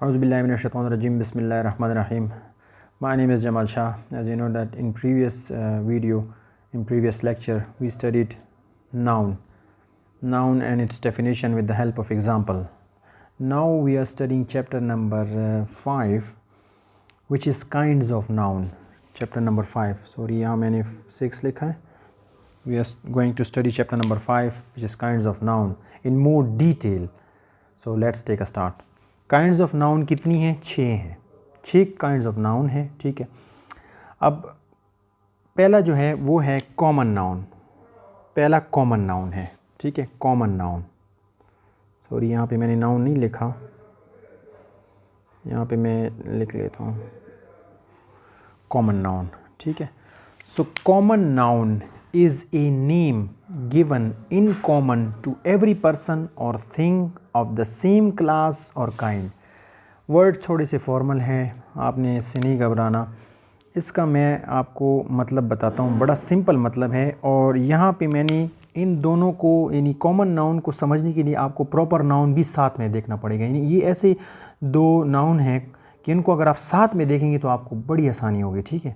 Auzubillahi minash-shaytanir-rajim. Bismillahir-rahmanir-rahim. My name is Jamal Shah. As you know that in previous in previous lecture, we studied noun and its definition with the help of example. Now we are studying chapter number 5, which is kinds of noun. Chapter number 5. Sorry, यहाँ मैंने 6 लिखा है. We are going to study chapter number 5, which is kinds of noun in more detail. So let's take a start. Kinds of noun कितनी हैं? 6 हैं. 6 kinds of noun है. ठीक है. अब पहला जो है वो है कॉमन नाउन. पहला कॉमन नाउन है. ठीक है, कॉमन नाउन. सॉरी, यहाँ पे मैंने नाउन नहीं लिखा, यहाँ पे मैं लिख लेता हूँ कॉमन नाउन. ठीक है. So common noun is a name given in common to every person or thing of the same class or kind. Word थोड़े से फॉर्मल हैं, आपने इससे नहीं घबराना. इसका मैं आपको मतलब बताता हूँ. बड़ा सिंपल मतलब है. और यहाँ पे मैंने इन दोनों को यानी कॉमन नाउन को समझने के लिए आपको प्रॉपर नाउन भी साथ में देखना पड़ेगा. यानी ये ऐसे दो नाउन हैं कि इनको अगर आप साथ में देखेंगे तो आपको बड़ी आसानी होगी. ठीक है.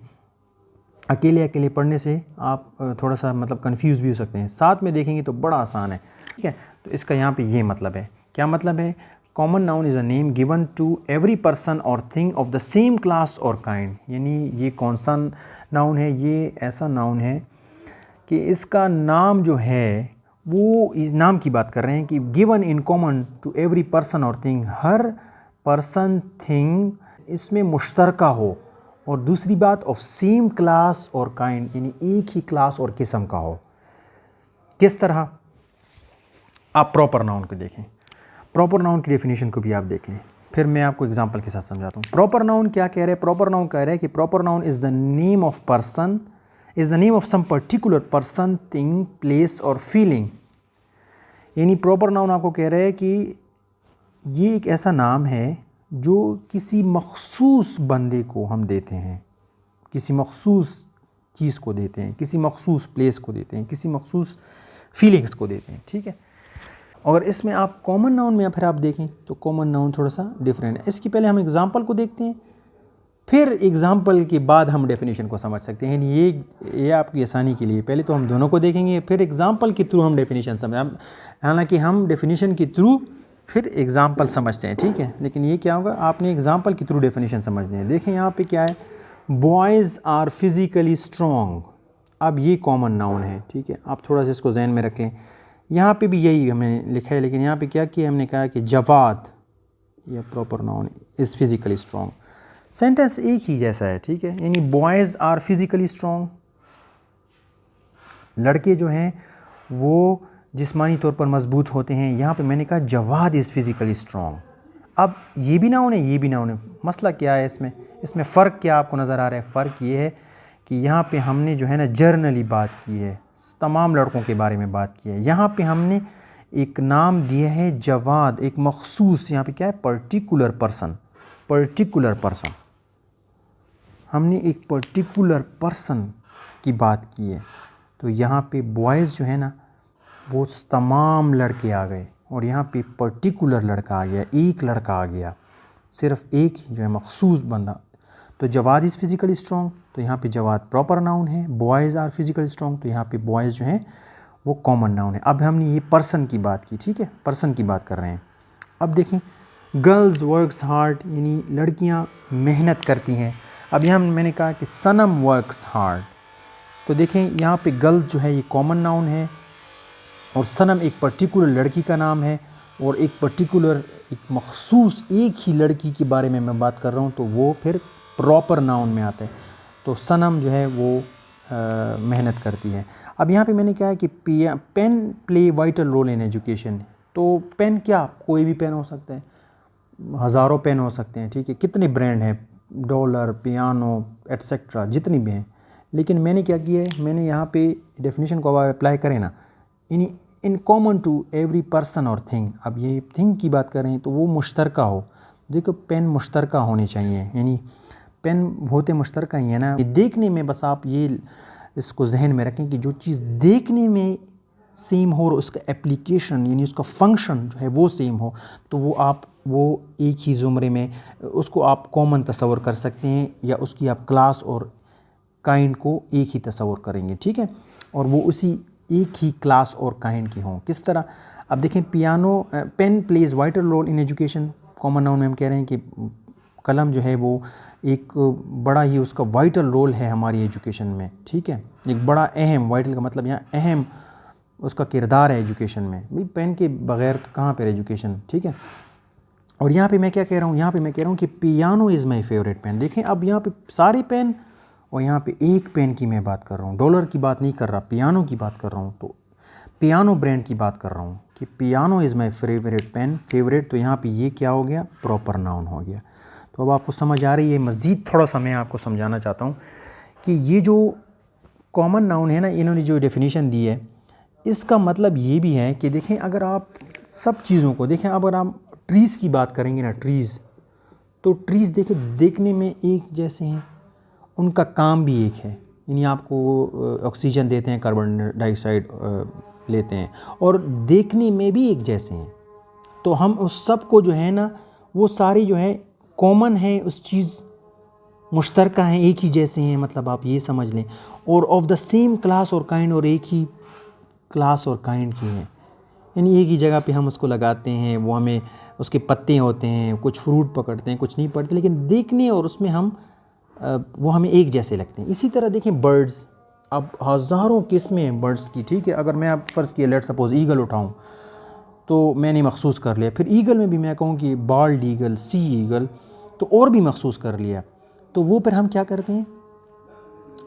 अकेले पढ़ने से आप थोड़ा सा मतलब कंफ्यूज भी हो सकते हैं. साथ में देखेंगे तो बड़ा आसान है. ठीक है. तो इसका यहाँ पे ये मतलब है. क्या मतलब है? Common noun is a name given to every person और thing of the same class और काइंड. यानी ये कौन सा नाउन है? ये ऐसा नाउन है कि इसका नाम जो है वो इस नाम की बात कर रहे हैं कि given in common to every person और थिंग. हर पर्सन थिंग इसमें मुश्तरका हो. और दूसरी बात ऑफ सेम क्लास और काइंड, यानी एक ही क्लास और किस्म का हो. किस तरह? आप प्रॉपर नाउन को देखें. प्रॉपर नाउन की डेफिनेशन को भी आप देख लें, फिर मैं आपको एग्जांपल के साथ समझाता हूँ. प्रॉपर नाउन क्या कह रहे हैं? प्रॉपर नाउन कह रहे हैं कि proper noun is the name of person, is the name of some particular person, thing, place और फीलिंग. यानी प्रॉपर नाउन आपको कह रहे हैं कि ये एक ऐसा नाम है जो किसी मखसूस बंदे को हम देते हैं, किसी मखसूस चीज़ को देते हैं, किसी मखसूस प्लेस को देते हैं, किसी मखसूस फीलिंग्स को देते हैं. ठीक है. और इसमें आप कॉमन नाउन में फिर आप देखें तो कॉमन नाउन थोड़ा सा डिफरेंट है. इसकी पहले हम एग्जांपल को देखते हैं, फिर एग्जांपल के बाद हम डेफिनेशन को समझ सकते हैं. ये आपकी आसानी के लिए पहले तो हम दोनों को देखेंगे, फिर एग्जांपल के थ्रू हम डेफिनेशन समझ. हालांकि हम डेफिनेशन के थ्रू फिर एग्जाम्पल समझते हैं. ठीक है. लेकिन ये क्या होगा, आपने एग्जाम्पल के थ्रू डेफिनेशन समझनी है. देखें यहाँ पे क्या है, बॉयज़ आर फिज़िकली स्ट्रॉन्ग. अब ये कॉमन नाउन है. ठीक है. आप थोड़ा सा इसको जहन में रख लें. यहाँ पे भी यही हमने लिखा है, लेकिन यहाँ पे क्या किया हमने कहा कि जवाद, यह proper noun is physically strong. Sentence एक ही जैसा है. ठीक है. यानी बॉयज़ आर फिज़िकली स्ट्रॉन्ग, लड़के जो हैं वो जिस्मानी तौर पर मजबूत होते हैं. यहाँ पे मैंने कहा जवाद इज़ फिज़िकली स्ट्रॉन्ग. अब ये भी नाउन है, ये भी नाउन है. मसला क्या है इसमें फ़र्क क्या आपको नज़र आ रहा है? फ़र्क ये है कि यहाँ पे हमने जो है ना जर्नली बात की है, तमाम लड़कों के बारे में बात की है. यहाँ पे हमने एक नाम दिया है जवाद, एक मखसूस. यहाँ पे क्या है? Particular person. पर्टिकुलर पर्सन, हमने एक पर्टिकुलर पर्सन की बात की है. तो यहाँ पे बॉयज़ जो है ना वो तमाम लड़के आ गए, और यहाँ पे पर्टिकुलर लड़का आ गया, एक लड़का आ गया, सिर्फ एक जो है मखसूस बंदा. तो जवाद इज़ फिज़िकली स्ट्रॉन्ग, तो यहाँ पे जवाद प्रॉपर नाउन है. बॉयज़ आर फिज़िकली स्ट्रॉन्ग, तो यहाँ पे बॉयज़ जो हैं वो कॉमन नाउन है. अब हमने ये पर्सन की बात की. ठीक है. पर्सन की बात कर रहे हैं. अब देखें, गर्ल्स वर्क्स हार्ड, यानी लड़कियाँ मेहनत करती हैं. अब यहाँ मैंने कहा कि सनम वर्क्स हार्ड. तो देखें यहाँ पे गर्ल्स जो है ये कॉमन नाउन है, और सनम एक पर्टिकुलर लड़की का नाम है, और एक पर्टिकुलर एक मखसूस एक ही लड़की के बारे में मैं बात कर रहा हूँ, तो वो फिर प्रॉपर नाउन में आता है. तो सनम जो है वो मेहनत करती है. अब यहाँ पे मैंने क्या है कि pen play vital role in education. तो पेन क्या, कोई भी पेन हो सकता है, हज़ारों पेन हो सकते हैं. ठीक है. कितने ब्रांड हैं, डॉलर, पियानो एट्सेट्रा, जितनी भी हैं. लेकिन मैंने क्या किया है, मैंने यहाँ पे डेफिनेशन को अब अप्लाई करें ना, यानी in common to every person और थिंग. अब ये थिंग की बात करें तो वो मुश्तरका हो. देखो पेन मुश्तरका होने चाहिए, यानी पेन होते मुश्तरका ही है ना. देखने में बस आप ये इसको जहन में रखें कि जो चीज़ देखने में सेम हो और उसका एप्लीकेशन यानी उसका फंक्शन जो है वो सेम हो, तो वो आप वो एक ही ज़ुमरे में, उसको आप कॉमन तस्वर कर सकते हैं या उसकी आप क्लास और काइंड को एक ही तस्वर करेंगे, ठीक है, और वो उसी एक ही क्लास और काइंड की हों। किस तरह? अब देखें, piano, pen plays vital role in education. Common noun में हम कह रहे हैं कि कलम जो है वो एक बड़ा ही उसका वाइटल रोल है हमारी एजुकेशन में, ठीक है, एक बड़ा अहम, वाइटल का मतलब यहाँ अहम उसका किरदार है एजुकेशन में। भाई पेन के बगैर तो कहाँ पर एजुकेशन, ठीक है। और यहाँ पे मैं क्या कह रहा हूँ, यहाँ पे मैं कह रहा हूँ कि piano is my favourite pen. देखें अब यहाँ पे सारे पेन और यहाँ पे एक पेन की मैं बात कर रहा हूँ, डॉलर की बात नहीं कर रहा, पियानो की बात कर रहा हूँ। तो पियानो ब्रांड की बात कर रहा हूँ कि piano is my favourite pen. Favourite, तो यहाँ पे ये क्या हो गया, प्रॉपर नाउन हो गया। तो अब आपको समझ आ रही है। मज़ीद थोड़ा सा मैं आपको समझाना चाहता हूँ कि ये जो कॉमन नाउन है ना, इन्होंने जो डेफिनेशन दी है, इसका मतलब ये भी है कि देखें अगर आप सब चीज़ों को देखें, अगर आप ट्रीज़ की बात करेंगे ना, ट्रीज़, तो ट्रीज़ देखें देखने में एक जैसे हैं, उनका काम भी एक है, यानी आपको ऑक्सीजन देते हैं, कार्बन डाइऑक्साइड लेते हैं, और देखने में भी एक जैसे हैं। तो हम उस सब को जो है ना, वो सारे जो है कॉमन है, उस चीज़ मुश्तरका हैं, एक ही जैसे हैं, मतलब आप ये समझ लें। और ऑफ द सेम क्लास और काइंड, और एक ही क्लास और काइंड की हैं, यानी एक ही जगह पे हम उसको लगाते हैं, वो हमें उसके पत्ते होते हैं, कुछ फ्रूट पकड़ते हैं, कुछ नहीं पड़ते, लेकिन देखने और उसमें हम वो हमें एक जैसे लगते हैं। इसी तरह देखें बर्ड्स, अब हज़ारों किस्में हैं बर्ड्स की, ठीक है। अगर मैं आप फ़र्ज़ किया, लेट सपोज़ ईगल उठाऊं, तो मैंने मखसूस कर लिया। फिर ईगल में भी मैं कहूँ कि बाल्ड ईगल, सी ईगल, तो और भी मखसूस कर लिया। तो वो फिर हम क्या करते हैं,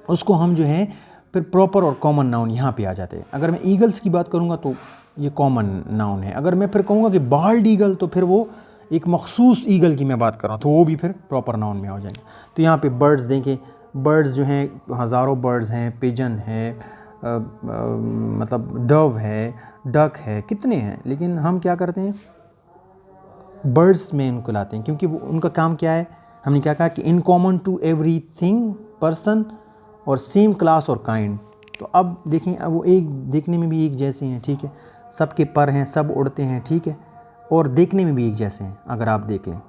उसको हम जो है फिर प्रॉपर और कॉमन नाउन यहाँ पे आ जाते हैं। अगर मैं ईगल्स की बात करूँगा तो ये कॉमन नाउन है। अगर मैं फिर कहूँगा कि बाल्ड ईगल, तो फिर वो एक मखसूस ईगल की मैं बात कर रहा हूँ, तो वो भी फिर प्रॉपर नाउन में हो जाएंगे। तो यहाँ पे बर्ड्स देखें, बर्ड्स जो हैं हज़ारों बर्ड्स हैं, पिजन है, मतलब डव है, डक है, कितने हैं, लेकिन हम क्या करते हैं, बर्ड्स में इनको लाते हैं, क्योंकि वो उनका काम क्या है, हमने क्या कहा कि in common to every thing, person, और सेम क्लास और काइंड। तो अब देखें, अब वो एक देखने में भी एक जैसे हैं, ठीक है, सबके पर हैं, सब उड़ते हैं, ठीक है, और देखने में भी एक जैसे हैं अगर आप देख लें,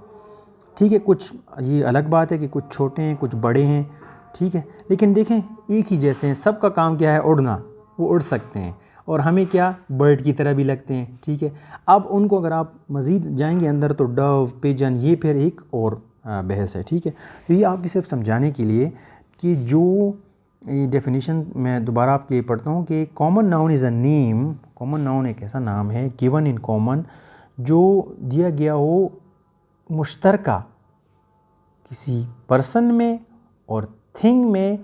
ठीक है। कुछ ये अलग बात है कि कुछ छोटे हैं, कुछ बड़े हैं, ठीक है, लेकिन देखें एक ही जैसे हैं। सबका काम क्या है, उड़ना, वो उड़ सकते हैं, और हमें क्या, बर्ड की तरह भी लगते हैं, ठीक है। अब उनको अगर आप मज़ीद जाएंगे अंदर, तो डव, पिजन, ये फिर एक और बहस है, ठीक है। तो ये आपकी सिर्फ समझाने के लिए कि जो ये डेफिनेशन मैं दोबारा आपके लिए पढ़ता हूँ कि common noun is a name. Common noun एक ऐसा नाम है, गिवन इन कॉमन, जो दिया गया हो मुश्तरका किसी पर्सन में और थिंग में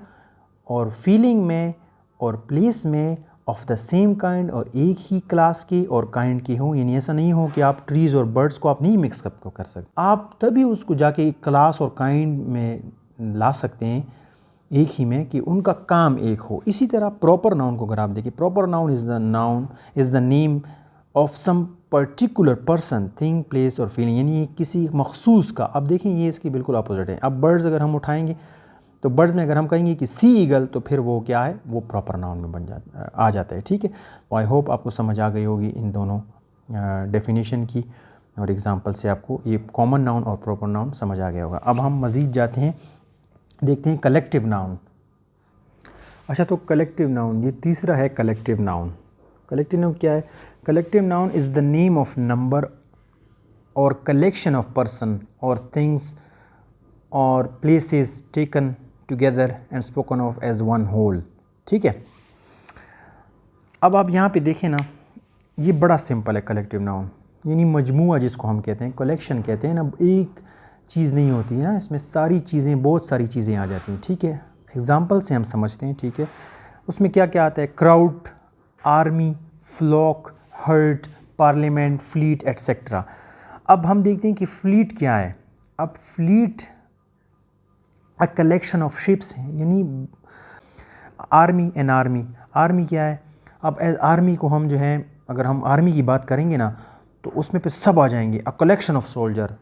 और फीलिंग में और प्लेस में, ऑफ द सेम काइंड, और एक ही क्लास के और काइंड के हो। यानी ऐसा नहीं हो कि आप ट्रीज़ और बर्ड्स को आप नहीं मिक्स अप कर सकते, आप तभी उसको जाके एक क्लास और काइंड में ला सकते हैं, एक ही में, कि उनका काम एक हो। इसी तरह प्रॉपर नाउन को अगर आप देखिए, proper noun is the name of some particular person, thing, place और फीलिंग, यानी किसी मखसूस का। अब देखें ये इसकी बिल्कुल अपोजिट है। अब बर्ड्स अगर हम उठाएंगे, तो बर्ड्स में अगर हम कहेंगे कि सी ईगल, तो फिर वो क्या है, वो प्रॉपर नाउन में आ जाता है, ठीक है। तो आई होप आपको समझ आ गई होगी इन दोनों डेफिनेशन की, और एग्जांपल से आपको ये कॉमन नाउन और प्रॉपर नाउन समझ आ गया होगा। अब हम मज़ीद जाते हैं, देखते हैं कलेक्टिव नाउन। अच्छा, तो कलेक्टिव नाउन, ये तीसरा है कलेक्टिव नाउन। कलेक्टिव नाउन क्या है? Collective noun is the name of number और कलेक्शन ऑफ पर्सन और थिंग्स और places taken together and spoken of as one whole, ठीक है। अब आप यहाँ पे देखें ना, ये बड़ा सिंपल है कलेक्टिव नाउन, यानी मजमूआ जिसको हम कहते हैं, कलेक्शन कहते हैं ना, एक चीज़ नहीं होती है ना, इसमें सारी चीज़ें, बहुत सारी चीज़ें आ जाती हैं, ठीक है। एग्जांपल से हम समझते हैं, ठीक है। उसमें क्या क्या आता है? Crowd, army, flock, herd, parliament, fleet, etcetera. अब हम देखते हैं कि फ्लीट क्या है। अब fleet a collection of ships हैं, यानी आर्मी एंड आर्मी क्या है? अब आर्मी को हम जो है, अगर हम आर्मी की बात करेंगे ना, तो उसमें पे सब आ जाएंगे। अ कलेक्शन ऑफ सोल्जर,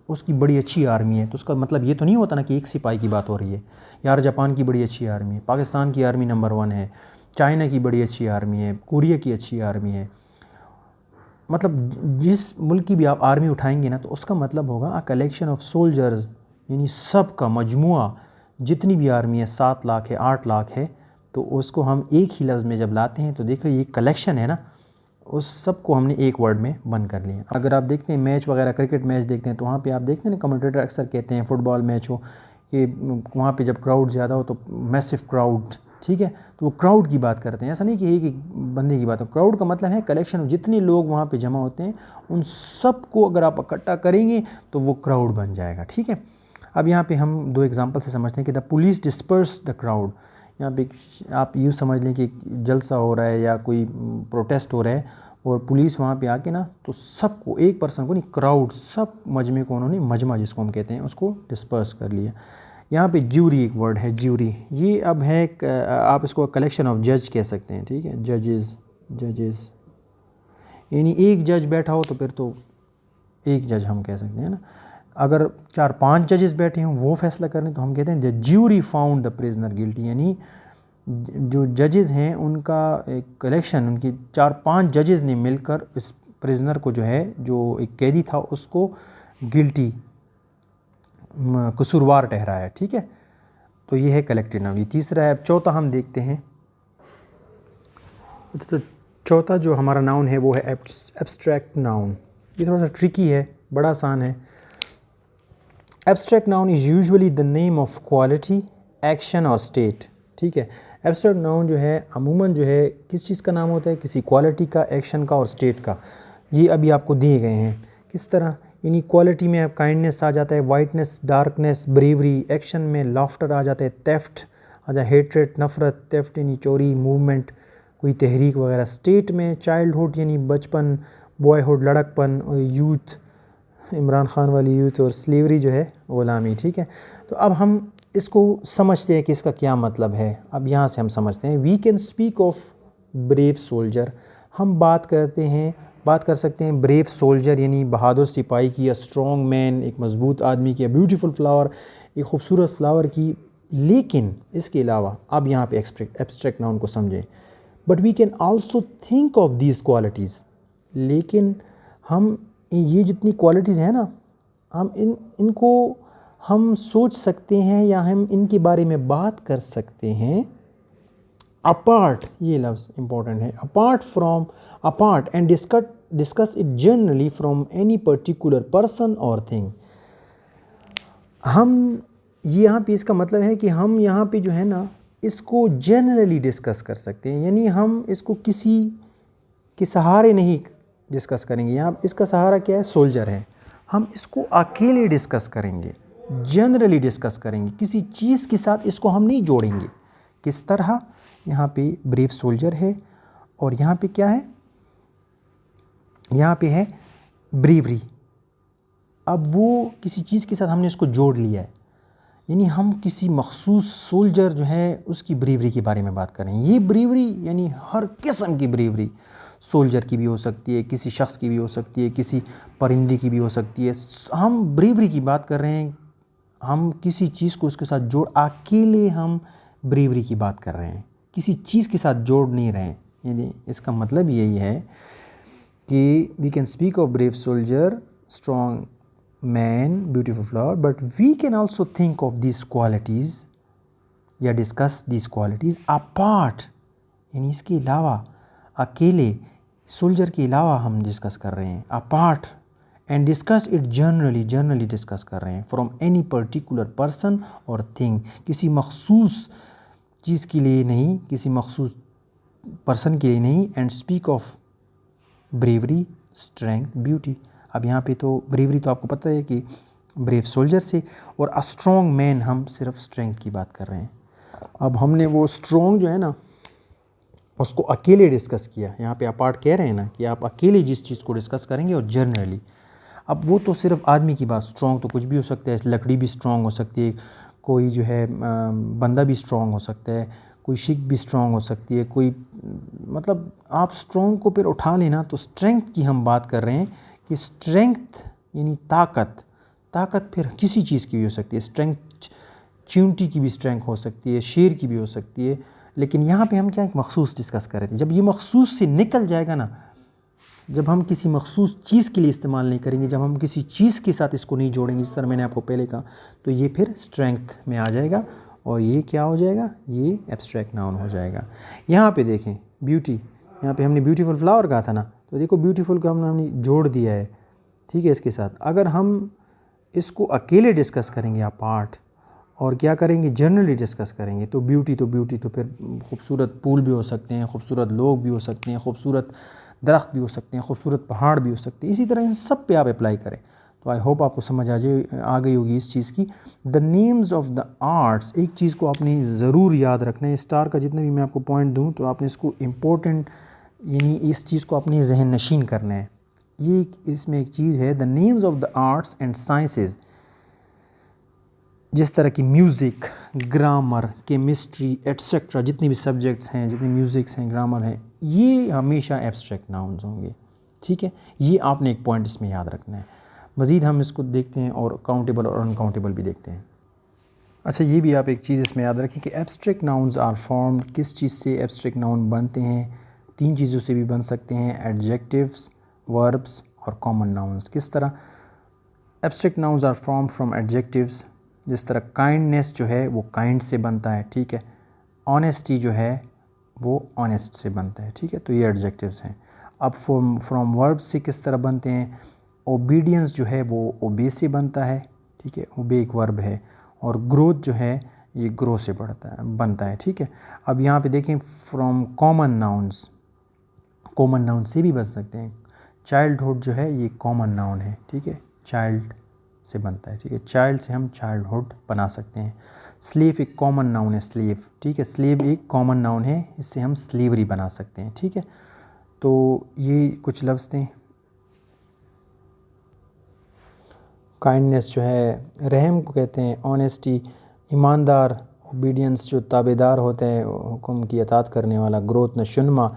उसकी बड़ी अच्छी आर्मी है, तो उसका मतलब ये तो नहीं होता ना कि एक सिपाही की बात हो रही है। यार जापान की बड़ी अच्छी आर्मी है, पाकिस्तान की आर्मी नंबर 1 है, चाइना की बड़ी अच्छी आर्मी है, कोरिया की अच्छी आर्मी है, मतलब जिस मुल्क की भी आप आर्मी उठाएंगे ना, तो उसका मतलब होगा अ कलेक्शन ऑफ सोल्जर्स, यानी सब का मजमुआ, जितनी भी आर्मी है, 7 लाख है, 8 लाख है, तो उसको हम एक ही लफ्ज़ में जब लाते हैं तो देखो ये कलेक्शन है ना, उस सब को हमने एक वर्ड में बंद कर लिया। अगर आप देखते हैं मैच वगैरह, क्रिकेट मैच देखते हैं, तो वहाँ पे आप देखते हैं ना, कमेंटेटर अक्सर कहते हैं फुटबॉल मैच हो कि वहाँ पे जब क्राउड ज़्यादा हो तो मैसिव क्राउड, ठीक है, तो वो क्राउड की बात करते हैं। ऐसा नहीं कि एक बंदे की बात हो, क्राउड का मतलब है कलेक्शन, जितने लोग वहाँ पे जमा होते हैं उन सब को अगर आप इकट्ठा करेंगे तो वो क्राउड बन जाएगा, ठीक है। अब यहाँ पे हम 2 एग्जांपल से समझते हैं कि the police disperse the crowd. यहाँ पे आप यूँ समझ लें कि जलसा हो रहा है या कोई प्रोटेस्ट हो रहा है और पुलिस वहाँ पे आके ना, तो सबको, एक पर्सन को नहीं, क्राउड, सब मजमे को उन्होंने, मजमा जिसको हम कहते हैं, उसको डिस्पर्स कर लिया। यहाँ पे ज्यूरी एक वर्ड है, ज्यूरी, ये अब है आप इसको कलेक्शन ऑफ जज कह सकते हैं, ठीक है, जजेस यानी एक जज बैठा हो तो फिर तो एक जज हम कह सकते हैं ना। अगर 4-5 जजेस बैठे हों वो फैसला करें तो हम कहते हैं the jury found the prisoner guilty, यानी जो जजेस हैं उनका एक कलेक्शन, उनकी 4-5 जजेस ने मिलकर इस प्रिजनर को, जो है, जो एक कैदी था, उसको गिल्टी, कसूरवार ठहराया, ठीक है। तो ये है कलेक्टिव नाउन। ये तीसरा है। अब चौथा हम देखते हैं। तो चौथा जो हमारा नाउन है वो है एब्स्ट्रैक्ट नाउन। ये थोड़ा सा ट्रिकी है, बड़ा आसान है। Abstract noun is usually the name of quality, action और स्टेट, ठीक है। एब्स्ट्रैक्ट नाउन जो है अमूमन जो है किस चीज़ का नाम होता है, किसी क्वालिटी का, एक्शन का और स्टेट का। ये अभी आपको दिए गए हैं किस तरह, यानी क्वालिटी में अब काइंडनेस आ जाता है, वाइटनेस, डार्कनेस, ब्रेवरी। एक्शन में लाफ्टर आ जाता है, थेफ्ट आ जाए, हेट्रेट, नफ़रत, थेफ्ट यानी चोरी, मूवमेंट, कोई तहरीक वगैरह। स्टेट में चाइल्डहुड यानी बचपन, बॉयहुड लड़कपन, और यूथ, इमरान खान वाली यूथ, और स्लेवरी जो है ग़ुलामी, ठीक है। तो अब हम इसको समझते हैं कि इसका क्या मतलब है। अब यहाँ से हम समझते हैं। We can speak of brave soldier, हम बात कर सकते हैं ब्रेव सोल्जर यानी बहादुर सिपाही की, अ स्ट्रॉन्ग मैन, एक मजबूत आदमी की, अ ब्यूटीफुल फ्लावर, एक खूबसूरत फ्लावर की। लेकिन इसके अलावा अब यहाँ पे एब्स्ट्रैक्ट नाउन को समझें। But we can also think of these qualities, लेकिन हम ये जितनी क्वालिटीज़ हैं ना, हम इनको हम सोच सकते हैं या हम इनके बारे में बात कर सकते हैं अपार्ट, ये लफ्ज़ इम्पॉर्टेंट है, apart and discuss it generally from any particular person और थिंग। हम ये यहाँ पे इसका मतलब है कि हम यहाँ पे जो है ना, इसको जनरली डिस्कस कर सकते हैं, यानी हम इसको किसी के सहारे नहीं डिस्कस करेंगे। यहाँ इसका सहारा क्या है, सोल्जर है। हम इसको अकेले डिस्कस करेंगे, जनरली डिस्कस करेंगे, किसी चीज़ के साथ इसको हम नहीं जोड़ेंगे। किस तरह, यहाँ पे ब्रेव सोल्जर है और यहाँ पे क्या है, यहाँ पे है ब्रेवरी। अब वो किसी चीज़ के साथ हमने इसको जोड़ लिया है, यानी हम किसी मखसूस सोल्जर जो है उसकी ब्रेवरी के बारे में बात करें। ये ब्रेवरी यानी हर किस्म की ब्रेवरी, सोल्जर की भी हो सकती है, किसी शख्स की भी हो सकती है, किसी परिंदे की भी हो सकती है। हम ब्रेवरी की बात कर रहे हैं, हम किसी चीज़ को उसके साथ जोड़, अकेले हम ब्रेवरी की बात कर रहे हैं, किसी चीज़ के साथ जोड़ नहीं रहे हैं। यानी इसका मतलब यही है कि we can speak of brave soldier, strong man, beautiful flower, but we can also think of this qualities या डिस्कस दिस क्वालिटीज़ अपार्ट, यानी इसके अलावा, अकेले सोल्जर के अलावा हम डिस्कस कर रहे हैं, apart and discuss it generally discuss कर रहे हैं, फ्रॉम एनी पर्टिकुलर पर्सन और थिंग, किसी मखसूस चीज़ के लिए नहीं, किसी मखसूस पर्सन के लिए नहीं। And speak of bravery, strength, beauty. अब यहाँ पे तो ब्रेवरी तो आपको पता है कि ब्रेव सोल्जर से, और अ स्ट्रॉन्ग मैन हम सिर्फ स्ट्रेंथ की बात कर रहे हैं। अब हमने वो स्ट्रॉन्ग जो है ना उसको अकेले डिस्कस किया। यहाँ पे अपार्ट कह रहे हैं ना कि आप अकेले जिस चीज़ को डिस्कस करेंगे, और जनरली। अब वो तो सिर्फ आदमी की बात, स्ट्रॉन्ग तो कुछ भी हो सकता है, लकड़ी भी स्ट्रॉन्ग हो सकती है, कोई जो है बंदा भी स्ट्रॉन्ग हो सकता है, कोई शिप भी स्ट्रॉन्ग हो सकती है, कोई, मतलब आप स्ट्रॉन्ग को फिर उठा लेना। तो स्ट्रेंथ की हम बात कर रहे हैं कि स्ट्रेंथ यानी ताकत फिर किसी चीज़ की भी हो सकती है। स्ट्रेंथ चींटी की भी स्ट्रेंथ हो सकती है, शेर की भी हो सकती है। लेकिन यहाँ पे हम क्या एक मखसूस डिस्कस कर रहे थे। जब ये मखसूस से निकल जाएगा ना, जब हम किसी मखसूस चीज़ के लिए इस्तेमाल नहीं करेंगे, जब हम किसी चीज़ के साथ इसको नहीं जोड़ेंगे, जिस तरह मैंने आपको पहले कहा, तो ये फिर स्ट्रेंथ में आ जाएगा और ये क्या हो जाएगा, ये एब्स्ट्रैक्ट नाउन हो जाएगा। यहाँ पे देखें ब्यूटी, यहाँ पे हमने ब्यूटीफुल फ्लावर कहा था ना, तो देखो ब्यूटीफुल को हमने जोड़ दिया है, ठीक है, इसके साथ। अगर हम इसको अकेले डिस्कस करेंगे अपार्ट और क्या करेंगे, जनरली डिस्कस करेंगे, तो ब्यूटी तो फिर खूबसूरत फूल भी हो सकते हैं, खूबसूरत लोग भी हो सकते हैं, खूबसूरत दरख्त भी हो सकते हैं, खूबसूरत पहाड़ भी हो सकते हैं। इसी तरह इन सब पे आप अप्लाई करें। तो आई होप आपको समझ आ गई होगी इस चीज़ की। The names of the arts, एक चीज़ को आपने ज़रूर याद रखना है, स्टार का जितने भी मैं आपको पॉइंट दूँ तो आपने इसको इम्पोर्टेंट, यानी इस चीज़ को अपने जहन नशीन करना है। ये इसमें एक चीज़ है, the names of the arts and sciences, जिस तरह की म्यूज़िक, ग्रामर, केमिस्ट्री एट्सेट्रा, जितनी भी सब्जेक्ट्स हैं, जितने म्यूज़िक्स हैं, ग्रामर है, ये हमेशा एब्स्ट्रैक्ट नाउन्स होंगे, ठीक है। ये आपने एक पॉइंट इसमें याद रखना है। मज़ीद हम इसको देखते हैं और काउंटेबल और अनकाउंटेबल भी देखते हैं। अच्छा, ये भी आप एक चीज़ इसमें याद रखें कि एब्स्ट्रैक्ट नाउन्स आर फॉर्म्ड, किस चीज़ से एब्स्ट्रैक्ट नाउन बनते हैं, 3 चीज़ों से भी बन सकते हैं, एडजेक्टिव्स, वर्ब्स और कॉमन नाउन्स। किस तरह abstract nouns are formed from adjectives, जिस तरह काइंडनेस जो है वो काइंड से बनता है, ठीक है। ऑनेस्टी जो है वो ऑनेस्ट से बनता है, ठीक है, तो ये एडजेक्टिव्स हैं। अब फ्रॉम वर्ब्स से किस तरह बनते हैं, ओबीडियंस जो है वो ओबे से बनता है, ठीक है, ओबे एक वर्ब है, और ग्रोथ जो है ये ग्रो से बनता है, ठीक है। अब यहाँ पे देखें from common nouns, common noun से भी बन सकते हैं। चाइल्डहुड जो है ये कॉमन नाउन है, ठीक है, चाइल्ड से बनता है, ठीक है, चाइल्ड से हम चाइल्डहुड बना सकते हैं। स्लेव एक कॉमन नाउन है, स्लेव, ठीक है, स्लेव एक कॉमन नाउन है, इससे हम स्लेवरी बना सकते हैं, ठीक है। तो ये कुछ लफ्ज़ थे। काइंडनेस जो है रहम को कहते हैं, ऑनेस्टी ईमानदार, ओबीडियंस जो ताबेदार होते हैं, हुक्म की अताअत करने वाला, ग्रोथ नशुनमा,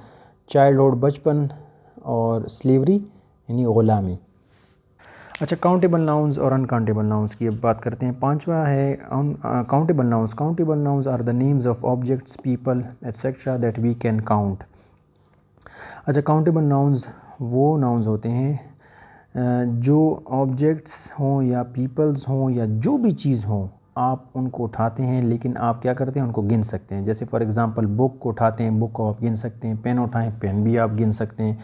चाइल्डहुड बचपन, और स्लेवरी यानी ग़ुलामी। अच्छा, काउंटेबल नाउन्स और अनकाउंटेबल नाउन्स की अब बात करते हैं। 5वां है countable nouns. Countable nouns are the names of objects, people etcetera that we can count. अच्छा, काउंटेबल नाउन्स वो नाउन्स होते हैं जो ऑब्जेक्ट्स हों या पीपल्स हों या जो भी चीज़ हों, आप उनको उठाते हैं, लेकिन आप क्या करते हैं, उनको गिन सकते हैं। जैसे फॉर एग्ज़ाम्पल बुक को उठाते हैं, बुक को आप गिन सकते हैं, पेन उठाएं, पेन भी आप गिन सकते हैं,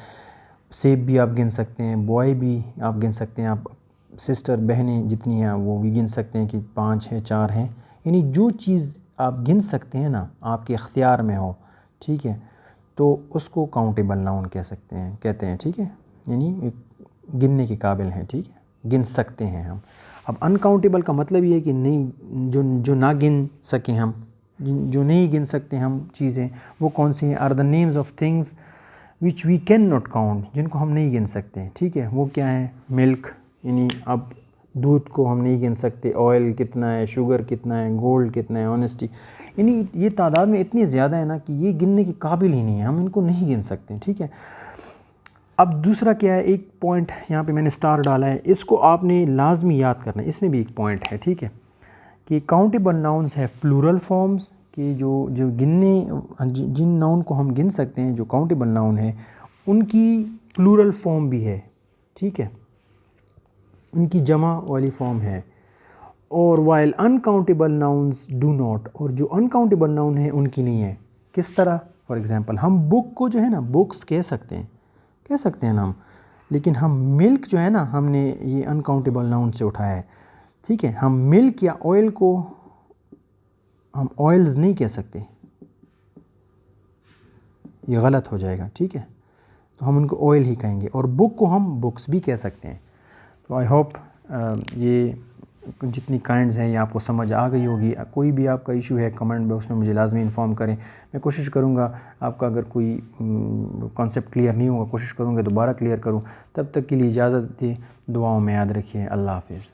सेब भी आप गिन सकते हैं, बॉय भी आप गिन सकते हैं, आप सिस्टर बहनें जितनी हैं वो भी गिन सकते हैं कि 5 हैं, 4 हैं। यानी जो चीज़ आप गिन सकते हैं ना, आपके इख्तियार में हो, ठीक है, तो उसको काउंटेबल नाउन कहते हैं, ठीक है, यानी गिनने के काबिल हैं, ठीक है, गिन सकते हैं हम। अब अनकाउंटेबल का मतलब ये है कि नहीं, जो ना गिन सकें हम, जो नहीं गिन सकते हम चीज़ें, वो कौन सी हैं, are the names of things which we can not count, जिनको हम नहीं गिन सकते, ठीक है। वो क्या है, मिल्क, यानी अब दूध को हम नहीं गिन सकते, ऑयल कितना है, शुगर कितना है, गोल्ड कितना है, ऑनेस्टी, यानी ये तादाद में इतनी ज़्यादा है ना कि ये गिनने के काबिल ही नहीं है, हम इनको नहीं गिन सकते, ठीक है। अब दूसरा क्या है, एक पॉइंट यहाँ पे मैंने स्टार डाला है, इसको आपने लाजमी याद करना है, इसमें भी एक पॉइंट है, ठीक है, कि काउंटेबल नाउन्स है प्लूरल फॉर्म्स, कि जो जिन नाउन को हम गिन सकते हैं, जो काउंटेबल नाउन है, उनकी प्लूरल फॉर्म भी है, ठीक है, उनकी जमा वाली फॉर्म है। और while uncountable nouns do not, और जो अनकाउंटेबल नाउन है उनकी नहीं है। किस तरह, फॉर एग्जांपल हम बुक को जो है ना बुक्स कह सकते हैं ना हम, लेकिन हम मिल्क जो है ना, हमने ये अनकाउंटेबल नाउन से उठाया है, ठीक है। हम मिल्क या ऑयल को हम ऑयल्स नहीं कह सकते, ये गलत हो जाएगा, ठीक है, तो हम उनको ऑयल ही कहेंगे। और बुक को हम बुक्स भी कह सकते हैं। तो आई होप ये जितनी काइंड्स हैं ये आपको समझ आ गई होगी। कोई भी आपका इशू है कमेंट बॉक्स में मुझे लाजमी इन्फॉर्म करें, मैं कोशिश करूँगा आपका अगर कोई कॉन्सेप्ट क्लियर नहीं होगा, कोशिश करूँगा दोबारा क्लियर करूँ। तब तक के लिए इजाज़त दें, दुआओं में याद रखिए। अल्लाह हाफ़िज़।